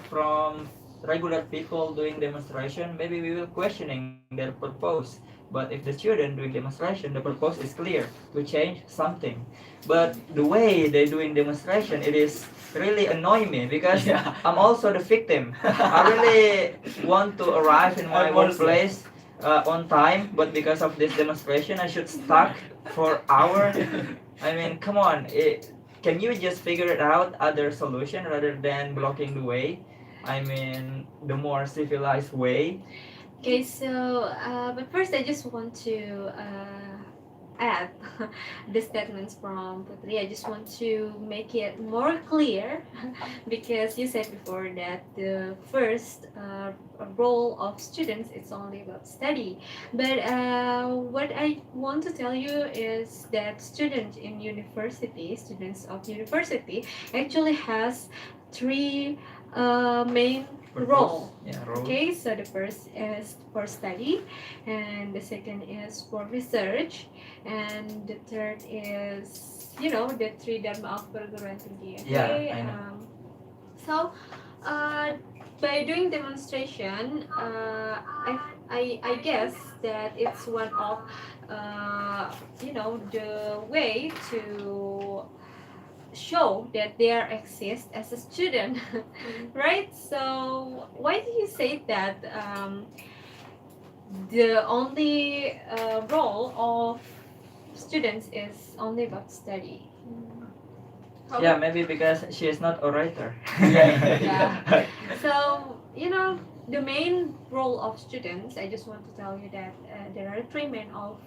from regular people doing demonstration, maybe we will questioning their purpose. But if the student doing demonstration, the purpose is clear to change something. But the way they doing demonstration, it is really annoy me because Yeah. I'm also the victim. I really want to arrive in my I'm also. workplace on time, but because of this demonstration, I should stuck for hour. I mean, come on. Can you just figure it out other solution rather than blocking the way? I mean, the more civilized way. Okay, so but first I just want to add the statements from Putri. I just want to make it more clear because you said before that the first role of students is only about study. But what I want to tell you is that students of university actually has three main role. Yeah, role. Okay, so the first is for study, and the second is for research, and the third is, the three dharma of perguruan tinggi. Yeah, Okay, I know. so by doing demonstration, I guess that it's one of the way to show that they exist as a student, right? So why do you say that the only role of students is only about study? Yeah, maybe because she is not a writer. Yeah. So, the main role of students, I just want to tell you that there are three main of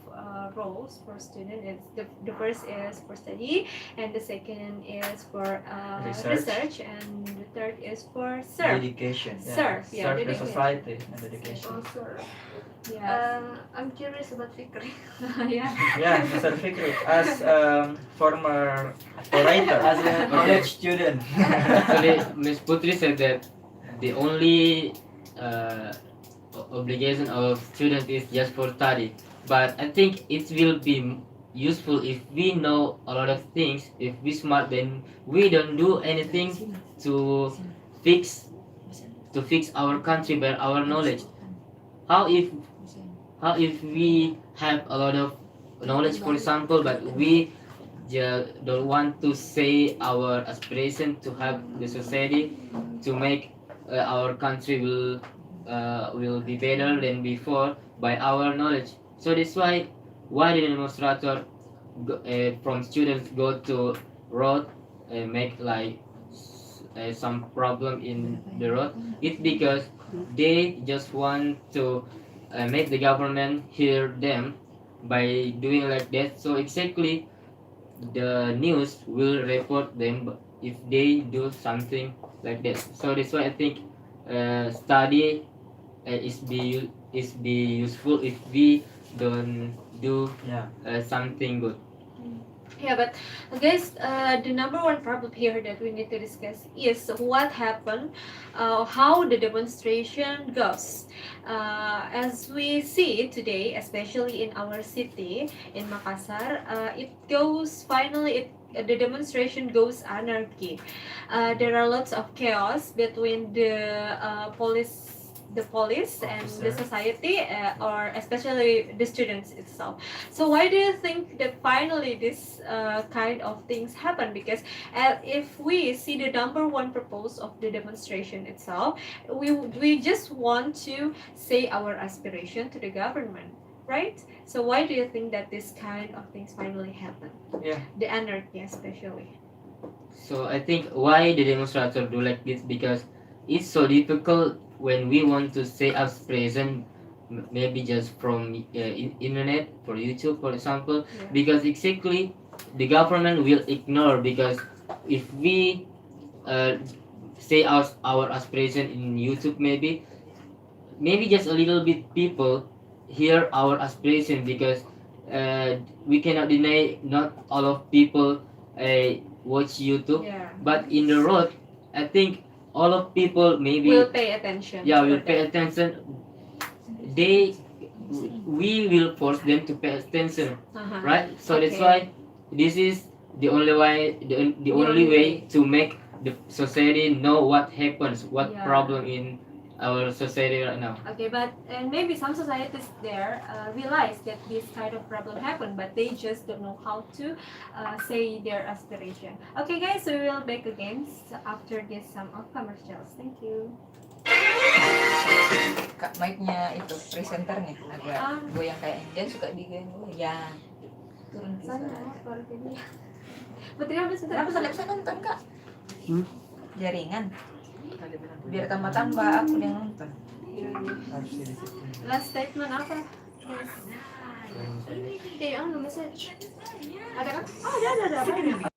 roles for student. It's the first is for study, and the second is for research, and the third is for serve. Dedication. Serve, yeah, Serve the dedication. society and dedication. Also, Yeah. I'm curious about Fikri. Yeah. Yeah, Mr. Fikri, as former orator. As a college student. Actually, Ms. Putri said that the only obligation of student is just for study. But I think it will be useful if we know a lot of things. If we smart, then we don't do anything to fix our country by our knowledge. How if we have a lot of knowledge, for example, but we just don't want to say our aspiration to have the society to make our country will be better than before by our knowledge. So that's why the demonstrator from students go to road and make like some problem in the road. It's because they just want to make the government hear them by doing like that. So exactly the news will report them if they do something like that. So that's why I think study is be useful if we don't do Yeah. something good. Yeah, but guys, the number one problem here that we need to discuss is what happened, how the demonstration goes. As we see today, especially in our city, in Makassar, the demonstration goes anarchy. There are lots of chaos between the police and the Officer. society, or especially the students itself. So why do you think that finally this kind of things happen? Because if we see the number one purpose of the demonstration itself, we just want to say our aspiration to the government, right? So why do you think that this kind of things finally happen? Yeah. The anarchy especially. So I think why the demonstrator do like this, because it's so difficult when we want to say aspiration, maybe just from internet, for YouTube, for example, Yeah. because exactly the government will ignore, because if we say our aspiration in YouTube, maybe just a little bit people hear our aspiration, because we cannot deny not all of people watch YouTube. Yeah. But in the road, I think all of people maybe Will pay attention. will for pay that. attention. We will force them to pay attention, Uh-huh. right? So that's Okay. why this is the only way to make the society know what happens, what Yeah. problem in our society right now. Okay, but and maybe some societies there realize that this kind of problem happen, but they just don't know how to say their aspiration. Okay, guys, so we will back again after this some of commercials. Thank you. Kak mic-nya itu presenternya agak Ah. goyang kayak Jen suka digoyang ya turun ke Sana, sana. suara ini. Putri habis Kenapa saya bisa nonton kak? Hmm? Jaringan biar tambah-tambah aku yang nonton. Last statement apa? Message. Ada kan? Oh, ada.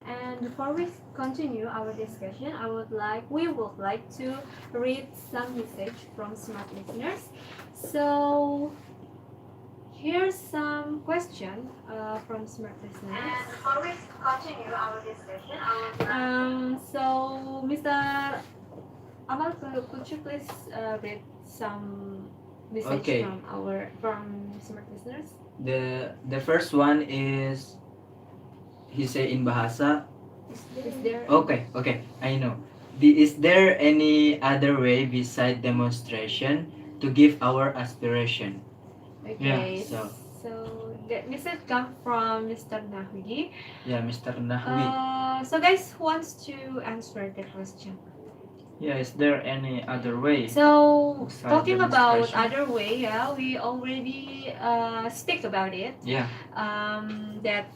And before we continue our discussion, we would like to read some message from smart listeners. So here's some question from smart listeners. And before we continue our discussion, So Mr. Amal, could you please read some message Okay. from smart listeners? The first one is he say in Bahasa. Is there? Okay, I know. Is there any other way beside demonstration to give our aspiration? Okay. so- So the message come from Mr. Nahwi. Yeah, Mr. Nahwi. So guys, who wants to answer the question? Yeah, is there any other way? So Beside talking about demonstration. other way, yeah, we already speak about it. Yeah, That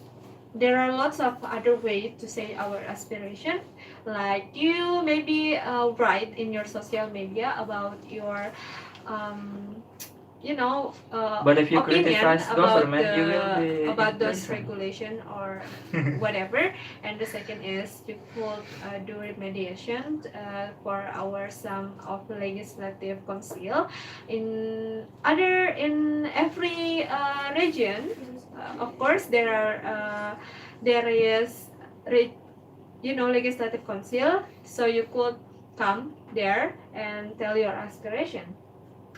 there are lots of other ways to say our aspiration. Like you maybe write in your social media about your but if you opinion criticize about government, you will be about in those prison. regulation or whatever. And the second is you could do remediation for our some of legislative council in every region. Of course there is legislative council, so you could come there and tell your aspiration.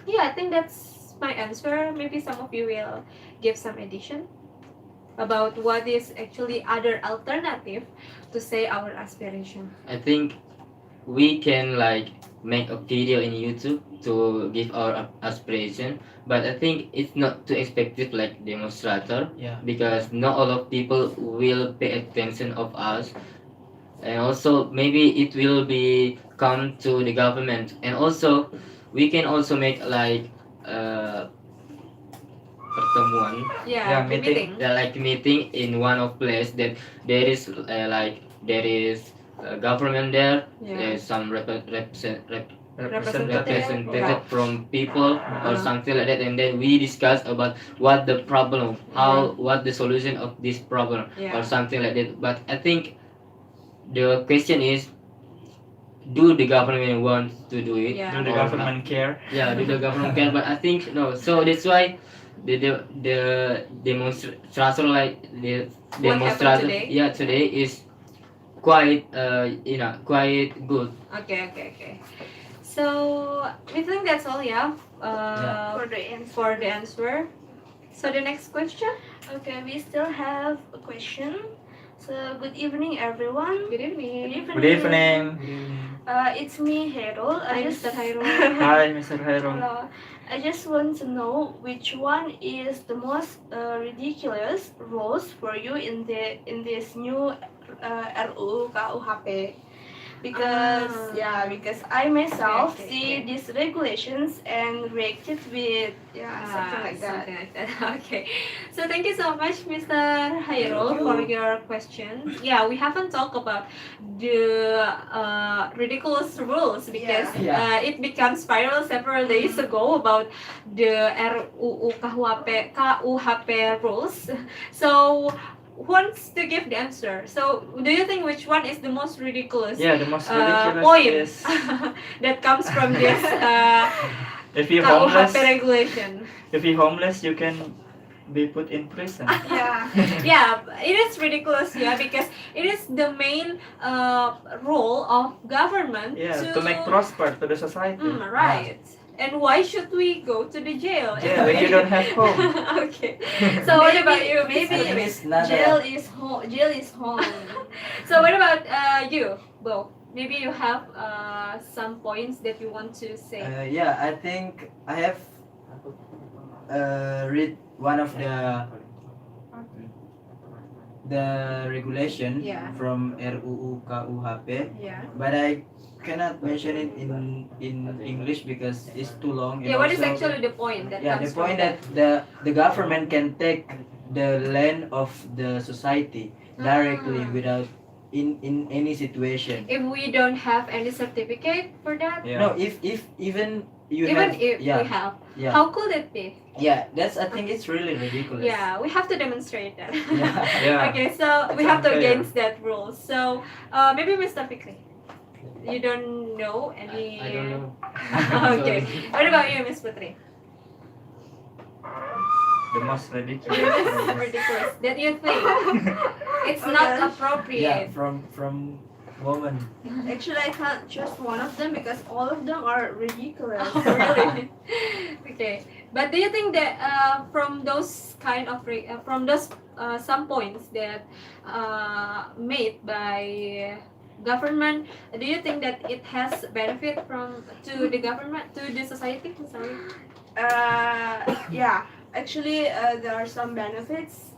Yeah, I think that's my answer. Maybe some of you will give some addition about what is actually other alternative to say our aspiration. I think we can like make a video in YouTube to give our aspiration, but I think it's not too expected like demonstrator Yeah. because not all of people will pay attention of us, and also maybe it will be come to the government, and also we can also make like pertemuan, Yeah, meeting. like meeting in one of place that there is government there, Yeah. there's some Representative. representative Yeah. from people or Uh-huh. something like that, and then we discuss about what the problem, what the solution of this problem Yeah. or something like that. But I think the question is, do the government want to do it? Yeah. Do the or not? government care? Yeah, do the government care? But I think no. So that's why the demonstration, like the What happened demonstration, today? yeah, today is quite quite good. Okay. So we think that's all, yeah. for the answer. For the answer. So the next question. Okay, we still have a question. So, good evening, everyone. Good evening. Good evening. It's me, Harold. Hi, Mr. Hairul. Hi, Mr. Hairul. Hello. I just want to know which one is the most ridiculous rules for you in this new RUU KUHP. Because because I myself Okay, see okay. these regulations and reacted with something like that. Something like that. Okay. So thank you so much, Mr. Hairul, for your question. Yeah, we haven't talked about the ridiculous rules because Yeah. it becomes viral several days ago about the RUU KUHP rules. So who wants to give the answer? So do you think which one is the most ridiculous Yeah, the most ridiculous point is that comes from this if you're homeless, KUHP regulation? if you're homeless, you can be put in prison. Yeah. Yeah, it is ridiculous, yeah, because it is the main role of government To make prosper to the society. right. And why should we go to the jail? Yeah, when you don't have home. Okay. So what about you? Maybe It's not jail is home. Jail is home. So what about you, Bo? Maybe you have some points that you want to say. Yeah, I think I have read one of the regulation Yeah. from RUU KUHP, Yeah. but I cannot mention it in English because it's too long. Yeah. And What is also- actually the point that yeah, comes the point from that the government can take the land of the society directly Ah. without in any situation. If we don't have any certificate for that, Yeah. No, if even you even have, if yeah, we have, yeah, how could it be? yeah, that's I think it's really ridiculous. Yeah, we have to demonstrate that. Yeah. Yeah. Okay, so we It's have to unfair. against that rule. So maybe Mr. Fikri, you don't know any. I don't know. Okay. Sorry. What about you, Miss Putri? The most It ridiculous. is ridiculous that you think it's not Yeah, Okay. appropriate. from woman. Actually, I can't choose one of them because all of them are ridiculous. Really? Okay. But do you think that from those kind of from those some points that made by government, do you think that it has benefit to the government, to the society? Sorry. Yeah, actually, there are some benefits.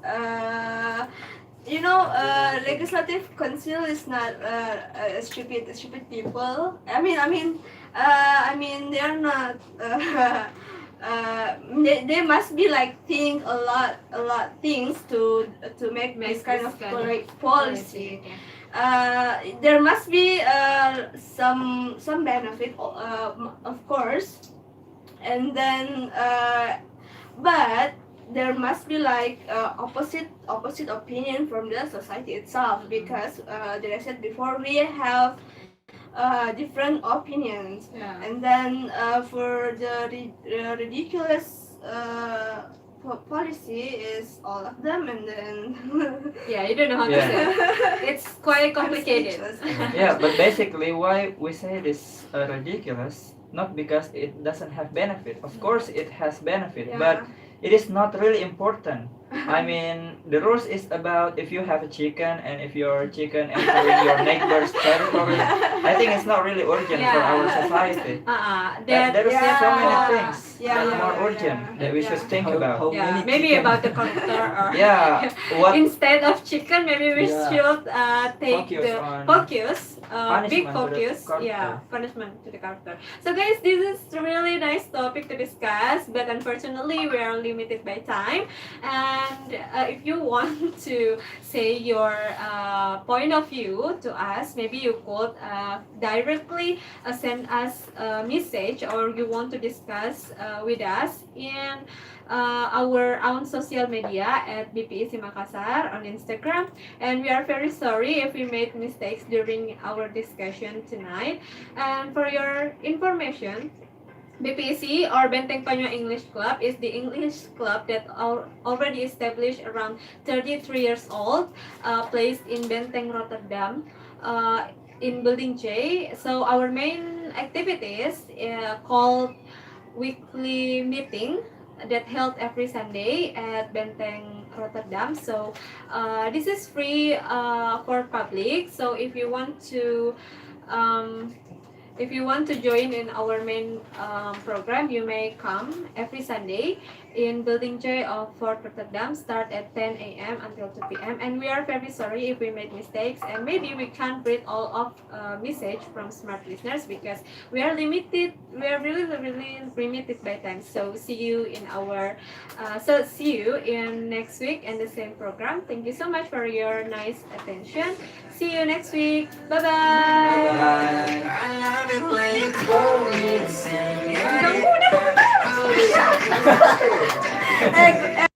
Legislative council is not stupid people. I mean, they are not. They must be like think a lot things to make this kind of policy. There must be some benefit, of course, and then but there must be like opposite opinion from the society itself because like I said before, we have different opinions. Yeah. And then for the ridiculous policy is all of them, and then Yeah, you don't know how to Yeah. say. It's quite complicated. Yeah, but basically, why we say this ridiculous? Not because it doesn't have benefit. Of course, it has benefit, but it is not really important. I mean, the rules is about if you have a chicken and if your chicken entering your neighbor's territory. I think it's not really urgent for our society. There is so many things that are more urgent that we should think about. Yeah, maybe about the character or Yeah, what instead of chicken, maybe we Yeah. should take Focus the on focus, big punishment to the focus, character. punishment to the character. So guys, this is a really nice topic to discuss, but unfortunately we are limited by time. And if you want to say your point of view to us, maybe you could directly send us a message, or you want to discuss with us in our own social media at BPEC Makassar on Instagram. And we are very sorry if we made mistakes during our discussion tonight. And for your information, BPEC or Benteng Panyo English Club is the English club that already established around 33 years old, placed in Benteng, Rotterdam, in Building J. So our main activities called weekly meeting that held every Sunday at Benteng Rotterdam. So this is free for public. So if you want to join in our main program, you may come every Sunday in Building J of Fort Rotterdam, start at 10 a.m. until 2 p.m. And we are very sorry if we made mistakes, and maybe we can't read all of message from smart listeners because we are limited. We are really limited by time. So see you in next week in the same program. Thank you so much for your nice attention. See you next week. Bye bye. Bye. Eh,